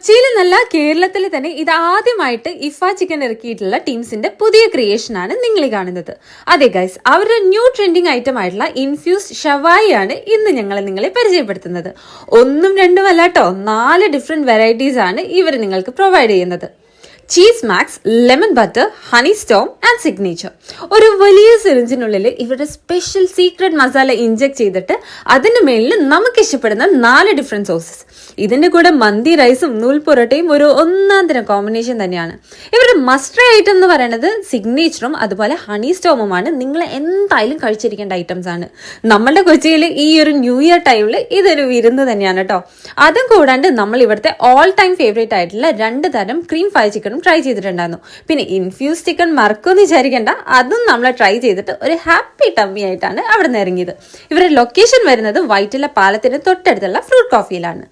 കൊച്ചിയിൽ നിന്നല്ല കേരളത്തിൽ തന്നെ ഇത് ആദ്യമായിട്ട് ഇഫ ചിക്കൻ ഇറക്കിയിട്ടുള്ള ടീംസിന്റെ പുതിയ ക്രിയേഷൻ ആണ് നിങ്ങൾ കാണുന്നത്. അതെ ഗൈസ്, അവരുടെ ന്യൂ ട്രെൻഡിങ് ഐറ്റം ആയിട്ടുള്ള ഇൻഫ്യൂസ്ഡ് ഷവായി ആണ് ഇന്ന് നിങ്ങളെ പരിചയപ്പെടുത്തുന്നത്. ഒന്നും രണ്ടും അല്ല കേട്ടോ, 4 ഡിഫറെന്റ് വെറൈറ്റീസ് ആണ് ഇവർ നിങ്ങൾക്ക് പ്രൊവൈഡ് ചെയ്യുന്നത്. Cheese max, lemon butter, honey storm and signature. ഒരു വലിയ സിറിഞ്ചിനുള്ളിൽ ഇവരുടെ സ്പെഷ്യൽ സീക്രട്ട് മസാല ഇഞ്ചെക്ട് ചെയ്തിട്ട് അതിന്റെ മേളിൽ നമുക്ക് ഇഷ്ടപ്പെടുന്ന 4 ഡിഫറെന്റ് സോസസ്. ഇതിന്റെ കൂടെ മന്തി റൈസും നൂൽ പൊറോട്ടയും ഒരു ഒന്നാം തരം കോമ്പിനേഷൻ തന്നെയാണ്. ഇവരുടെ മസ്റ്റർ ഐറ്റം എന്ന് പറയുന്നത് സിഗ്നേച്ചറും അതുപോലെ ഹണി സ്റ്റോമുമാണ്. നിങ്ങൾ എന്തായാലും കഴിച്ചിരിക്കേണ്ട ഐറ്റംസ് ആണ്. നമ്മളുടെ കൊച്ചിയിൽ ഈ ഒരു ന്യൂ ഇയർ ടൈമിൽ ഇതൊരു വിരുന്ന് തന്നെയാണ് കേട്ടോ. അതും കൂടാണ്ട് നമ്മൾ ഇവിടുത്തെ ഓൾ ടൈം ഫേവറേറ്റ് ആയിട്ടുള്ള 2 തരം ക്രീം ഫ്രൈഡ് ചിക്കനും ട്രൈ ചെയ്തിട്ടുണ്ടായിരുന്നു. പിന്നെ ഇൻഫ്യൂസ് ചിക്കൻ മറക്കുമെന്ന് വിചാരിക്കേണ്ട, അതും നമ്മൾ ട്രൈ ചെയ്തിട്ട് ഒരു ഹാപ്പി ടമ്മി ആയിട്ടാണ് അവിടെ നിന്ന് ഇറങ്ങിയത്. ഇവരുടെ ലൊക്കേഷൻ വരുന്നത് വൈറ്റില പാലത്തിന് തൊട്ടടുത്തുള്ള ഫ്രൂട്ട് കോഫിയിലാണ്.